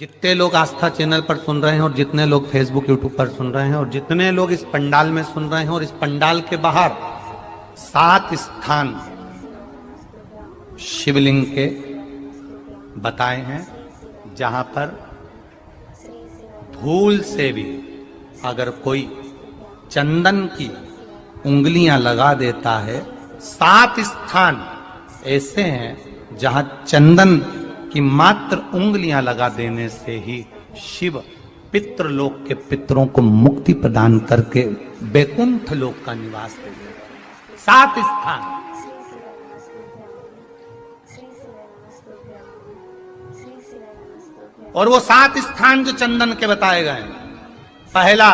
जितने लोग आस्था चैनल पर सुन रहे हैं और जितने लोग फेसबुक यूट्यूब पर सुन रहे हैं और जितने लोग इस पंडाल में सुन रहे हैं और इस पंडाल के बाहर 7 स्थान शिवलिंग के बताए हैं जहां पर भूल से भी अगर कोई चंदन की उंगलियां लगा देता है, 7 स्थान ऐसे हैं जहां चंदन की मात्र उंगलियां लगा देने से ही शिव पितृलोक के पितरों को मुक्ति प्रदान करके बैकुंठ लोक का निवास दे देते। 7 स्थान। और वो 7 स्थान जो चंदन के बताए गए हैं, पहला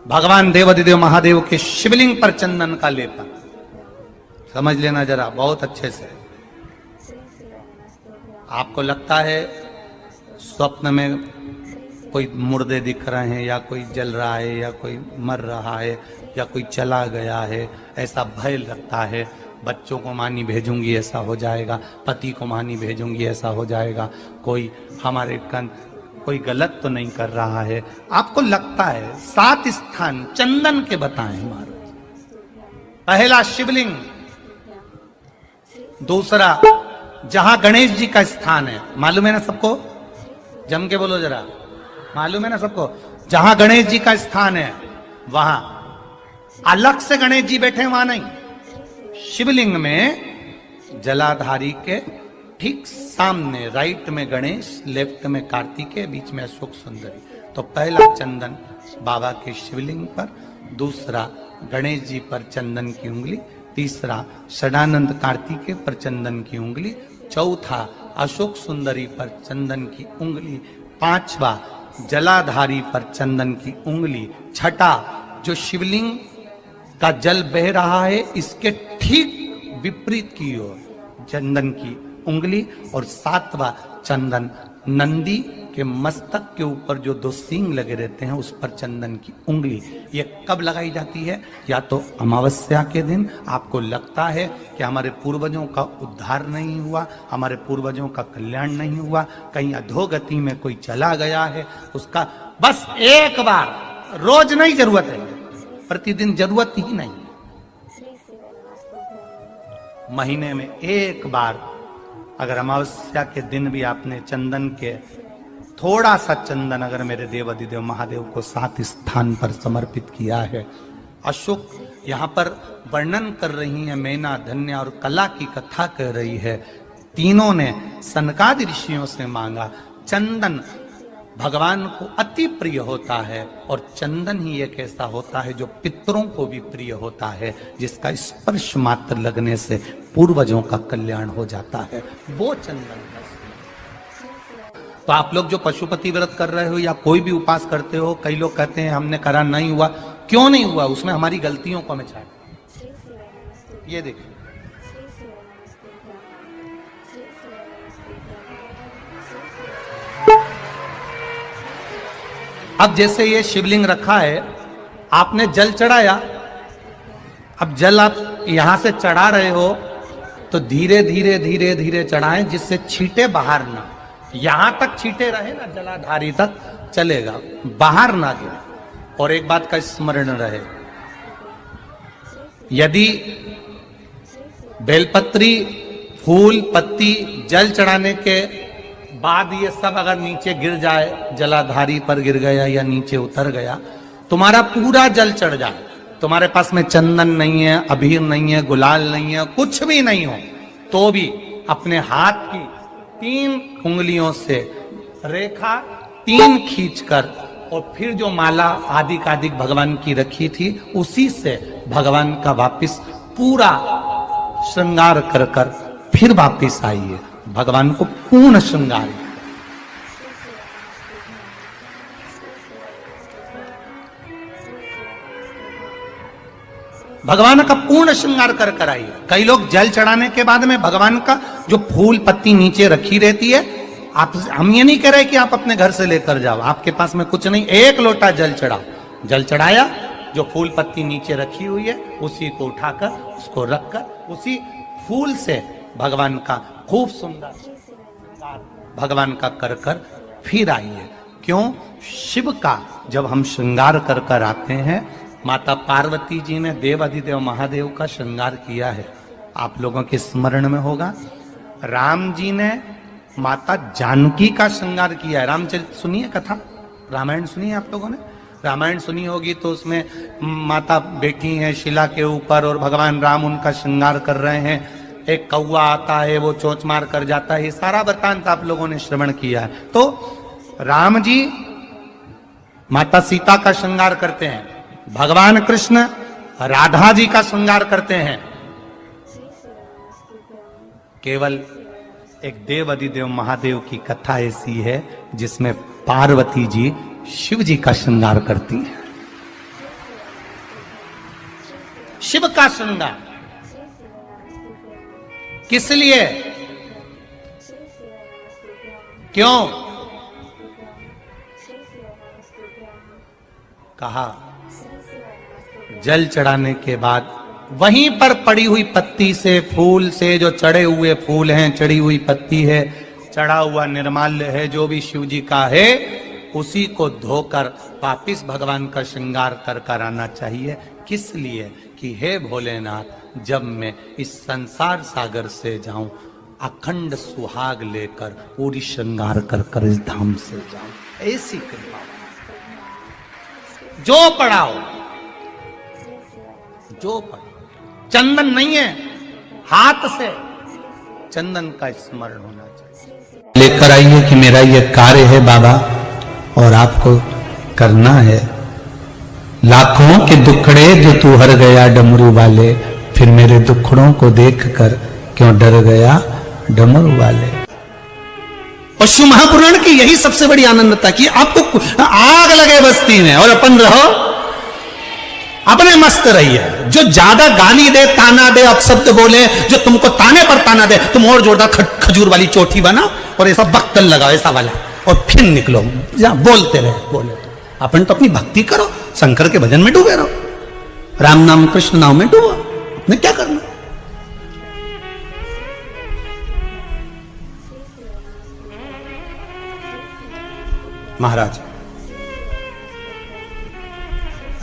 भगवान देवाधिदेव महादेव के शिवलिंग पर चंदन का लेपन। समझ लेना जरा बहुत अच्छे से। आपको लगता है स्वप्न में कोई मुर्दे दिख रहे हैं या कोई जल रहा है या कोई मर रहा है या कोई चला गया है, ऐसा भय लगता है। बच्चों को मानी भेजूंगी ऐसा हो जाएगा, पति को मानी भेजूंगी ऐसा हो जाएगा, कोई हमारे कोई गलत तो नहीं कर रहा है, आपको लगता है। 7 स्थान चंदन के बताएं महाराज। पहला शिवलिंग, दूसरा जहां गणेश जी का स्थान है, मालूम है ना सबको? जम के बोलो जरा, मालूम है ना सबको? जहां गणेश जी का स्थान है वहां अलग से गणेश जी बैठे, वहां नहीं। शिवलिंग में जलाधारी के ठीक सामने राइट में गणेश, लेफ्ट में कार्तिकेय, बीच में अशोक सुंदरी। तो पहला चंदन बाबा के शिवलिंग पर, दूसरा गणेश जी पर चंदन की उंगली, तीसरा षडानंद कार्तिकेय पर चंदन की उंगली, चौथा अशोक सुंदरी पर चंदन की उंगली, पांचवा जलाधारी पर चंदन की उंगली, छठा जो शिवलिंग का जल बह रहा है इसके ठीक विपरीत की ओर चंदन की उंगली, और 7वां चंदन नंदी के मस्तक के ऊपर जो 2 सींग लगे रहते हैं उस पर चंदन की उंगली। ये कब लगाई जाती है? या तो अमावस्या के दिन। आपको लगता है कि हमारे पूर्वजों का उद्धार नहीं हुआ, हमारे पूर्वजों का कल्याण नहीं हुआ, कहीं अधोगति में कोई चला गया है, उसका बस एक बार, रोज नहीं जरूरत है, प्रतिदिन जरूरत ही नहीं, महीने में एक बार अगर अमावस्या के दिन भी आपने चंदन के थोड़ा सा चंदन अगर मेरे देवाधिदेव महादेव को 7 स्थान पर समर्पित किया है। अशोक यहाँ पर वर्णन कर रही है, मैना, धन्य और कला की कथा कह रही है। तीनों ने सनकादि ऋषियों से मांगा। चंदन भगवान को अति प्रिय होता है और चंदन ही एक ऐसा होता है जो पितरों को भी प्रिय होता है, जिसका स्पर्श मात्र लगने से पूर्वजों का कल्याण हो जाता है, वो चंदन है। तो आप लोग जो पशुपति व्रत कर रहे हो या कोई भी उपास करते हो, कई लोग कहते हैं हमने करा नहीं हुआ। क्यों नहीं हुआ? उसमें हमारी गलतियों को हमें छाट। ये देखिए, अब जैसे ये शिवलिंग रखा है, आपने जल चढ़ाया, अब जल आप यहां से चढ़ा रहे हो तो धीरे धीरे धीरे धीरे चढ़ाएं जिससे छींटे बाहर ना, यहां तक छींटे रहे ना, जलाधारी तक चलेगा, बाहर ना गिरे। और एक बात का स्मरण रहे, यदि बेलपत्री, फूल, पत्ती जल चढ़ाने के बाद ये सब अगर नीचे गिर जाए, जलाधारी पर गिर गया या नीचे उतर गया, तुम्हारा पूरा जल चढ़ जाए, तुम्हारे पास में चंदन नहीं है, अबीर नहीं है, गुलाल नहीं है, कुछ भी नहीं हो, तो भी अपने हाथ की 3 उंगलियों से रेखा 3 खींचकर और फिर जो माला आदिकादिक भगवान की रखी थी उसी से भगवान का वापिस पूरा श्रृंगार कर कर फिर वापिस आइए, भगवान को पूर्ण श्रृंगार। भगवान का पूर्ण श्रृंगार कर कर आइए। कई लोग जल चढ़ाने के बाद में भगवान का जो फूल पत्ती नीचे रखी रहती है, आप, हम ये नहीं कह रहे कि आप अपने घर से लेकर जाओ, आपके पास में कुछ नहीं, 1 लोटा जल चढ़ाओ, जल चढ़ाया, जो फूल पत्ती नीचे रखी हुई है उसी को उठाकर उसको रखकर उसी फूल से भगवान का खूब सुंदर भगवान का कर कर फिर आइए। क्यों? शिव का जब हम श्रृंगार कर कर आते हैं, माता पार्वती जी ने देव अधिदेव महादेव का श्रृंगार किया है, आप लोगों के स्मरण में होगा। राम जी ने माता जानकी का श्रृंगार किया है। रामचरित सुनिए कथा, रामायण सुनिए आप लोगों ने, रामायण सुनी होगी तो उसमें माता बैठी हैं शिला के ऊपर और भगवान राम उनका श्रृंगार कर रहे हैं। एक कौवा आता है, वो चोंच मार कर जाता है, ये सारा वृत्तांत आप लोगों ने श्रवण किया है। तो राम जी माता सीता का श्रृंगार करते हैं, भगवान कृष्ण राधा जी का श्रृंगार करते हैं। केवल एक देव अधिदेव महादेव की कथा ऐसी है जिसमें पार्वती जी शिव जी का श्रृंगार करती हैं। शिव का श्रृंगार किस लिए? क्यों? कहा जल चढ़ाने के बाद वहीं पर पड़ी हुई पत्ती से, फूल से, जो चढ़े हुए फूल हैं, चढ़ी हुई पत्ती है, चढ़ा हुआ निर्माल्य है, जो भी शिव जी का है, उसी को धोकर वापिस भगवान का श्रृंगार कर कर आना चाहिए। किस लिए? कि हे भोलेनाथ, जब मैं इस संसार सागर से जाऊं, अखंड सुहाग लेकर पूरी श्रृंगार कर कर इस धाम से जाऊं। ऐसी कृपा जो पढ़ाओ, जो पढ़ाओ, चंदन नहीं है, हाथ से चंदन का स्मरण होना चाहिए। लेकर आइए कि मेरा यह कार्य है बाबा और आपको करना है। लाखों के दुखड़े जो तू हर गया डमरू वाले, फिर मेरे दुखड़ों को देखकर क्यों डर गया डमरू वाले। और शिव महापुराण की यही सबसे बड़ी आनंदता कि आपको आग लगे बस्ती में और अपन रहो, अपने मस्त रहिए। जो ज्यादा गाली दे, ताना दे, अपशब्द बोले, जो तुमको ताने पर ताना दे, तुम और जोरदार खजूर वाली चोटी बना और ऐसा बक्कल लगाओ ऐसा वाला, और फिर निकलो, जहां बोलते रहे बोले। तो अपन तो अपनी भक्ति करो, शंकर के भजन में डूबे रहो, राम नाम कृष्ण नाम में डूबो, अपने क्या करना। महाराज,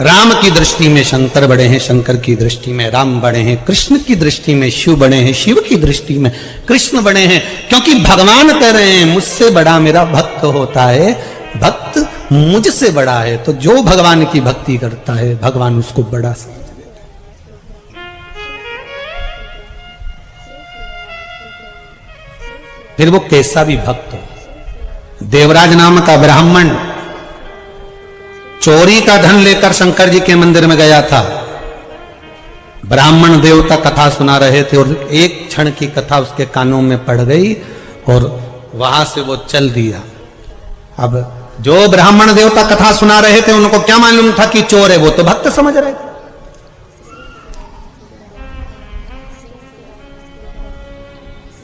राम की दृष्टि में शंकर बड़े हैं, शंकर की दृष्टि में राम बड़े हैं, कृष्ण की दृष्टि में शिव बड़े हैं, शिव की दृष्टि में कृष्ण बड़े हैं। क्योंकि भगवान कह रहे हैं मुझसे बड़ा मेरा भक्त होता है, भक्त मुझसे बड़ा है। तो जो भगवान की भक्ति करता है भगवान उसको बड़ा समझ लेते हैं। फिर वो कैसा भी भक्त हो। देवराज नाम का ब्राह्मण चोरी का धन लेकर शंकर जी के मंदिर में गया था। ब्राह्मण देवता कथा सुना रहे थे और एक क्षण की कथा उसके कानों में पड़ गई और वहां से वो चल दिया। अब जो ब्राह्मण देवता कथा सुना रहे थे उनको क्या मालूम था कि चोर है, वो तो भक्त समझ रहे थे।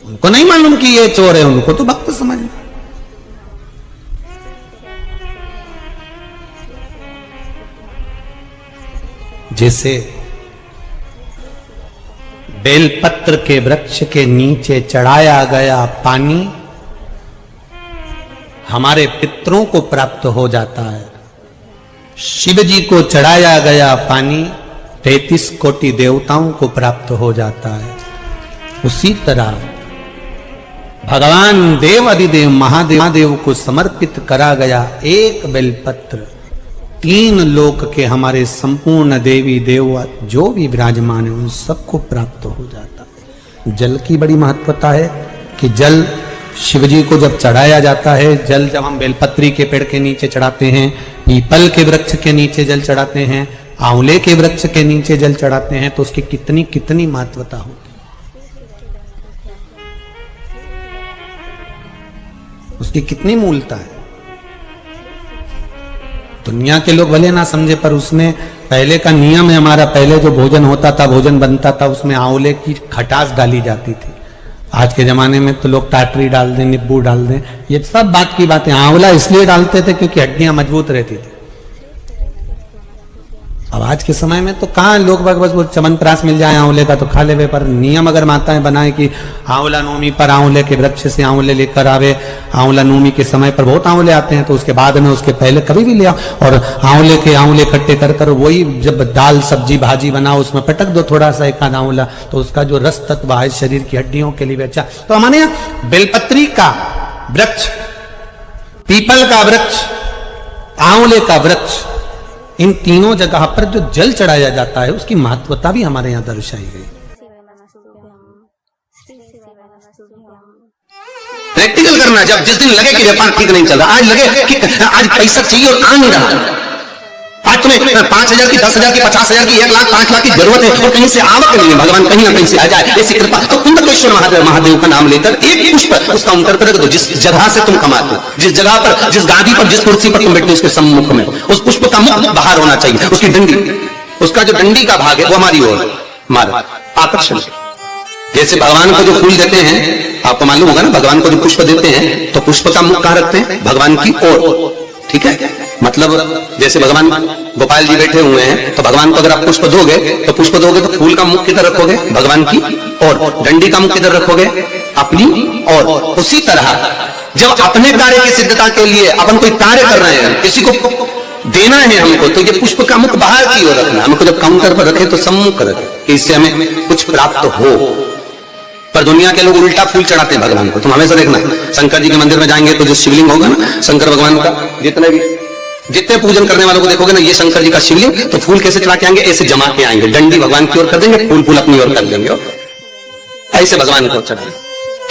उनको नहीं मालूम कि ये चोर है, उनको तो भक्त समझ रहे। जैसे बेलपत्र के वृक्ष के नीचे चढ़ाया गया पानी हमारे पितरों को प्राप्त हो जाता है, शिव जी को चढ़ाया गया पानी 33 कोटि देवताओं को प्राप्त हो जाता है। उसी तरह भगवान देव अधिदेव महादेव को समर्पित करा गया एक बेलपत्र 3 लोक के हमारे संपूर्ण देवी देवता जो भी विराजमान है उन सबको प्राप्त हो जाता है। जल की बड़ी महत्वता है कि जल शिव जी को जब चढ़ाया जाता है, जल जब हम बेलपत्री के पेड़ के नीचे चढ़ाते हैं, पीपल के वृक्ष के नीचे जल चढ़ाते हैं, आंवले के वृक्ष के नीचे जल चढ़ाते हैं, तो उसकी कितनी कितनी महत्वता होती है, उसकी कितनी मूलता है। दुनिया के लोग भले ना समझे पर उसमें पहले का नियम है हमारा, पहले जो भोजन होता था, भोजन बनता था, उसमें आंवले की खटास डाली जाती थी। आज के जमाने में तो लोग टाटरी डाल दें, नींबू डाल दें, ये सब बात की बातें। आंवला इसलिए डालते थे क्योंकि हड्डियां मजबूत रहती थी। अब आज के समय में तो कहाँ लोग बस वो च्यवनप्राश मिल जाए आंवले का तो खा लेवे, पर नियम अगर माताएं बनाए कि आंवला नवमी पर आंवले के वृक्ष से आंवले लेकर आवे, आंवला नवमी के समय पर बहुत आंवले आते हैं तो उसके बाद में उसके पहले कभी भी ले आओ और आंवले इकट्ठे कर कर वही जब दाल सब्जी भाजी बनाओ उसमें पटक दो थोड़ा सा एक आध आंवला, तो उसका जो रस तत्व है शरीर की हड्डियों के लिए भी अच्छा। तो हमारे यहाँ बेलपत्री का वृक्ष, पीपल का वृक्ष, आंवले का वृक्ष, इन तीनों जगह पर जो जल चढ़ाया जाता है उसकी महत्वता भी हमारे यहाँ दर्शाई गई। प्रैक्टिकल करना, जब जिस दिन लगे कि व्यापार ठीक नहीं चल रहा, आज लगे कि आज पैसा चाहिए और आ नहीं रहा, आज तुम्हें 5,000 की 10,000 की 50,000 की 1 लाख 5 लाख की जरूरत है और कहीं से आवक नहीं है, भगवान कहीं ना कहीं से आ जाए ऐसी कृपा, तो कुंडकेश्वर महादेव का नाम लेकर एक पुष्प उसका अंतर रख दो, जिस जगह से तुम कमाते हो, जिस जगह पर, जिस गादी पर, जिस कुर्सी पर तुम बैठते हो उसके सम्मुख में उस पुष्प का मुख बाहर होना चाहिए, उसकी डंडी, उसका जो डंडी का भाग है वो हमारी ओर हमारा आकर्षण। जैसे भगवान को जो फूल देते हैं आपको मालूम होगा ना, भगवान को जो पुष्प देते हैं तो पुष्प का मुख कहां रखते हैं, भगवान की ओर, ठीक है। मतलब जैसे भगवान गोपाल जी बैठे हुए हैं तो भगवान को अगर आप पुष्प दोगे तो फूल का मुख किधर रखोगे, भगवान की ओर, डंडी का मुख किधर रखोगे, अपनी ओर। उसी तरह जब अपने कार्य की सिद्धता के लिए अपन कोई कार्य कर रहे हैं, किसी को देना है हमको, तो ये पुष्प का मुख बाहर की ओर रखना, हमको जब काउंटर पर रखे तो सम्मुख रखे कि इससे हमें कुछ प्राप्त हो। पर दुनिया के लोग उल्टा फूल चढ़ाते हैं भगवान को। तुम हमेशा देखना, शंकर जी के मंदिर में जाएंगे तो जो शिवलिंग होगा ना शंकर भगवान का, जितने पूजन करने वालों को देखोगे ना, ये शंकर जी का शिवलिंग, तो फूल कैसे चढ़ा के आएंगे, ऐसे जमा के आएंगे, डंडी भगवान की ओर कर देंगे, फूल अपनी ओर कर देंगे, ऐसे भगवान को चढ़ाएंगे,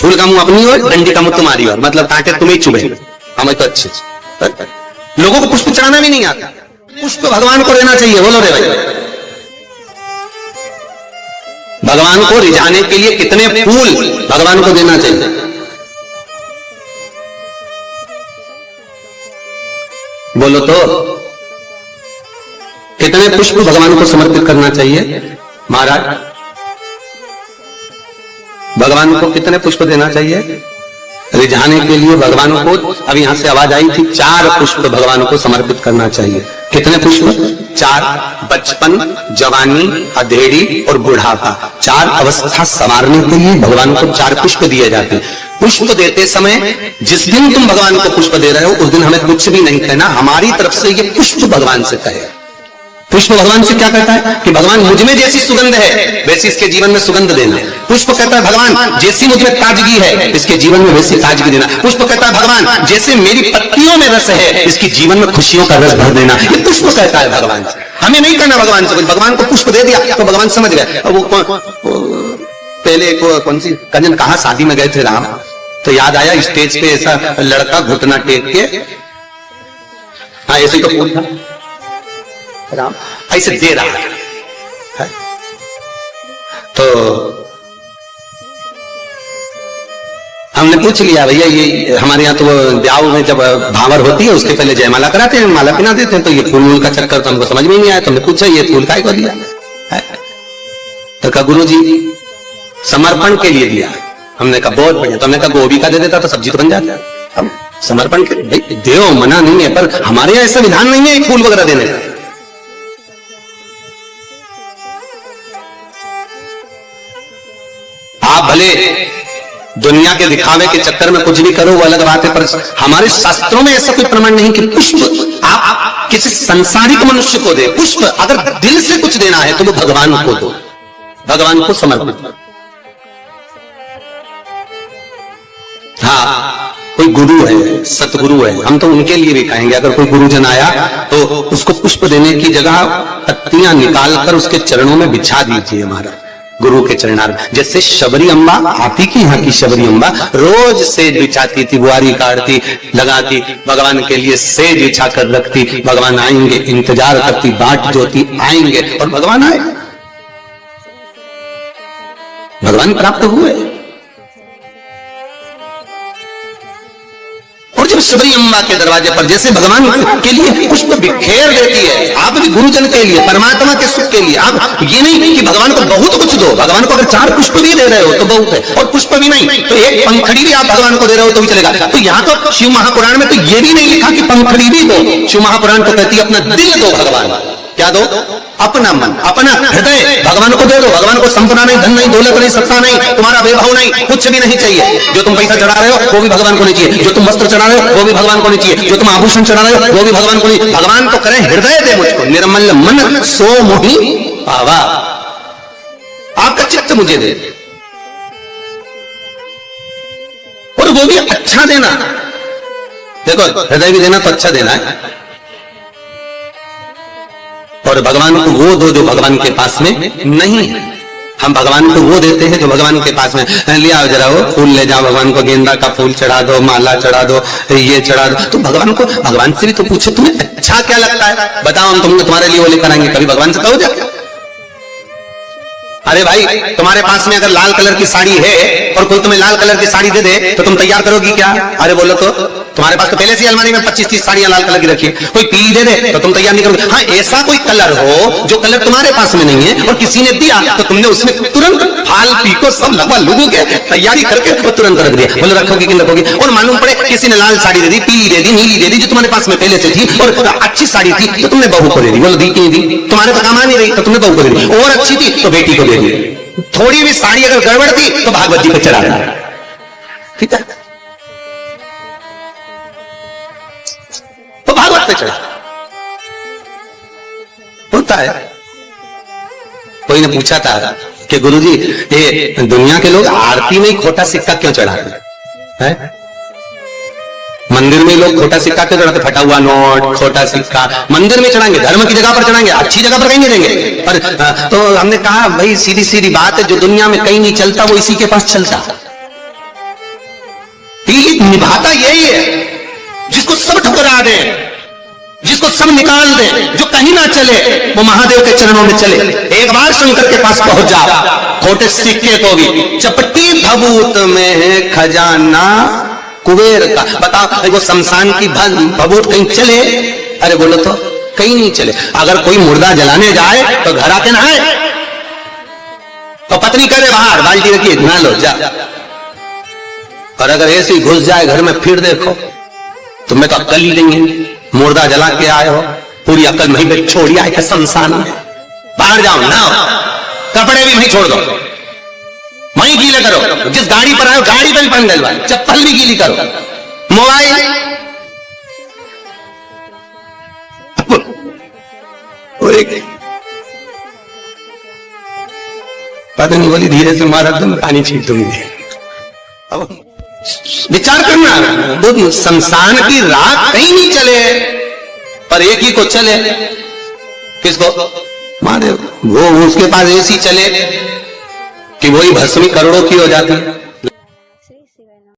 फूल का मुंह अपनी ओर, डंडी का मुंह तुम्हारी ओर, मतलब कांटे तुम्हें चुभे, हमें तो अच्छे। लोगों को पुष्प चढ़ाना भी नहीं आता, पुष्प भगवान को देना चाहिए, बोलो रे भाई। भगवान को रिझाने के लिए कितने फूल भगवान को देना चाहिए, बोलो तो, कितने पुष्प भगवान को समर्पित करना चाहिए महाराज, भगवान को कितने पुष्प देना चाहिए रिझाने के लिए भगवान को। अभी यहां से आवाज आई थी 4 पुष्प भगवान को समर्पित करना चाहिए। कितने पुष्प? 4। बचपन, जवानी, अधेड़ी और बुढ़ापा, 4 अवस्था संवारने के लिए भगवान को 4 पुष्प दिए जाते हैं। पुष्प देते समय जिस दिन तुम भगवान को पुष्प दे रहे हो उस दिन हमें कुछ भी नहीं कहना, हमारी तरफ से ये पुष्प भगवान से कहे। पुष्प भगवान से क्या कहता है कि भगवान मुझ में जैसी सुगंध है वैसी इसके जीवन में सुगंध देना। पुष्प कहता है भगवान जैसी मुझ में ताजगी है इसके जीवन में वैसी ताजगी देना। पुष्प कहता है भगवान जैसे मेरी पत्तियों में रस है इसके जीवन में खुशियों का रस भर देना। ये पुष्प कहता है भगवान से। हमें नहीं कहना भगवान से, भगवान को पुष्प दे दिया तो भगवान समझ गए। वो पहले कौन सी कजन कहा शादी में गए थे राम, तो याद आया स्टेज पे ऐसा लड़का घुटना टेक के, हाँ ऐसे तो फूल था, राम ऐसे दे रहा है। तो हमने पूछ लिया भैया ये हमारे यहाँ तो ब्याह में जब भावर होती है उसके पहले जयमाला कराते हैं, माला पिना देते हैं, तो ये फूल का चक्कर तो हमको समझ में नहीं आया। तो हमने पूछा ये फूल काय को दिया है? तो कहा गुरु जी समर्पण के लिए दिया। हमने कहा बहुत बढ़िया। तो हमने कहा गोभी का दे देता तो सब्जी तो बन जाता। हम समर्पण के देव मना नहीं है, पर हमारे यहाँ ऐसा विधान नहीं है फूल वगैरह देने का। आप भले दुनिया के दिखावे के चक्कर में कुछ भी करो वो अलग बात है, पर हमारे शास्त्रों में ऐसा कोई प्रमाण नहीं कि पुष्प आप किसी संसारिक मनुष्य को दे। पुष्प अगर दिल से कुछ देना है तो वो भगवान को दो, भगवान को समर्पित। हाँ कोई गुरु है, सतगुरु है, हम तो उनके लिए भी कहेंगे अगर कोई गुरुजन आया तो उसको पुष्प देने की जगह पत्तियां निकालकर उसके चरणों में बिछा दीजिए महाराज, गुरु के चरणार। जैसे शबरी अम्बा, आप ही की यहाँ की शबरी अम्बा रोज सेज बिछाती थी, बुआरी काटती, लगाती, भगवान के लिए सेज बिछा कर रखती। भगवान आएंगे इंतजार करती, बाट जोती आएंगे और भगवान आए, भगवान प्राप्त हुए। और जब शबरी अम्बा के दरवाजे पर जैसे भगवान के लिए पुष्प बिखेर देती है, आप भी गुरुजन के लिए, परमात्मा के सुख के लिए। आप ये नहीं कि भगवान को बहुत कुछ दो, भगवान को अगर 4 पुष्प भी दे रहे हो तो बहुत है, और पुष्प भी नहीं तो एक पंखड़ी भी आप भगवान को दे रहे हो तो भी चलेगा। तो यहाँ तो शिव महापुराण में तो ये भी नहीं लिखा कि पंखड़ी भी दो, शिव महापुराण तो कहती है अपना दिल दो भगवान। क्या दो? अपना मन, अपना हृदय भगवान को दे दो। भगवान को संपदा नहीं, धन नहीं, दौलत नहीं, सत्ता नहीं, तुम्हारा वैभव नहीं, कुछ भी नहीं चाहिए। जो तुम पैसा चढ़ा रहे हो वो भी भगवान को नहीं चाहिए, जो तुम वस्त्र चढ़ा रहे हो वो भी भगवान को नहीं चाहिए, जो तुम आभूषण चढ़ा रहे हो वो भी भगवान को नहीं। भगवान तो करें हृदय दे मुझको, निर्मल मन सो मोहि पावा, आपका चित्त मुझे दे, और वो भी अच्छा देना। देखो हृदय भी देना तो अच्छा देना है, और भगवान को वो दो जो भगवान के पास में नहीं है। हम भगवान को वो देते हैं जो भगवान के पास में। लिया जरा वो फूल ले जाओ, भगवान को गेंदा का फूल चढ़ा दो, माला चढ़ा दो, ये चढ़ा दो। तो भगवान को, भगवान से भी तो पूछो तुम्हें अच्छा क्या लगता है, बताओ हम तुमने तुम्हारे लिए वो लेकर आएंगे। कभी भगवान से कहो जाके, अरे भाई तुम्हारे पास में अगर लाल कलर की साड़ी है और कोई तुम्हें लाल कलर की साड़ी दे दे तो तुम तैयार करोगी क्या? अरे बोलो तो, तुम्हारे पास तो पहले से अलमारी में 25-30 साड़ियां लाल कलर की रखी है, कोई पीली दे दे तो तुम तैयार नहीं करोगे। हाँ, ऐसा कोई कलर हो जो कलर तुम्हारे पास में नहीं है और किसी ने दिया तो तुमने उसमें तुरंत फाल पीको सब लगवा लोगों के तैयारी करके वो तुरंत रख दिया। बोलो रखोगी कि रखोगी? और मालूम पड़े किसी ने लाल साड़ी दे दी, पीली दे दी, नीली दे दी, जो तुम्हारे पास में पहले से थी और अच्छी साड़ी थी तो तुमने बहू को दे दी। बोलो दी कि नहीं दी? तुम्हारे तो काम आ नहीं रही तो तुमने बहू को दे दी, और अच्छी थी तो बेटी को दे दी। थोड़ी भी साड़ी अगर गड़बड़ थी तो भागवत जी पे चढ़ा देना, ठीक है? तो भागवत पे चढ़ा होता है। कोई ने पूछा था कि गुरुजी ये दुनिया के लोग आरती में खोटा सिक्का क्यों चढ़ाते हैं? मंदिर में लोग खोटा सिक्का क्यों चढ़ाते? फटा हुआ नोट, खोटा सिक्का मंदिर में चढ़ाएंगे, धर्म की जगह पर चढ़ाएंगे, अच्छी जगह पर कहीं नहीं देंगे। पर तो हमने कहा भाई सीधी सीधी बात है, जो दुनिया में कहीं नहीं चलता वो इसी के पास चलता। निभाता यही है जिसको सब ठुकरा दे, जिसको सब निकाल दे, जो कहीं ना चले वो महादेव के चरणों में चले। एक बार शंकर के पास पहुंच जा, खोटे सिक्के को भी चपटी भभूत में है खजाना कुबेर का। बताओ वो शमशान की भभूत कहीं चले? अरे बोलो तो कहीं नहीं चले। अगर कोई मुर्दा जलाने जाए तो घर आके नहाए, तो पत्नी करे बाहर बाल्टी रखिए नहा लो जा। और अगर ऐसे ही घुस जाए घर में फिर देखो तुम्हें तो अक्ल ही नहीं है, मुर्दा जला के आए हो, पूरी अक्ल वहीं पे छोड़ी आए के शमशान में। बाहर जाओ नहाओ, कपड़े भी वहीं छोड़ दो, वहीं गीले करो, जिस गाड़ी पर आए गाड़ी पर भी पानी डलवा, चप्पल भी गीली करो, मोबाइल और एक पता नहीं बोली धीरे से मारा तो मैं पानी छीट दूंगी। अब विचार करना, वो शमशान की रात कहीं नहीं चले पर एक ही को चले, किसको? महादेव। वो उसके पास ऐसी चले कि वही भस्मी करोड़ों की हो जाती है।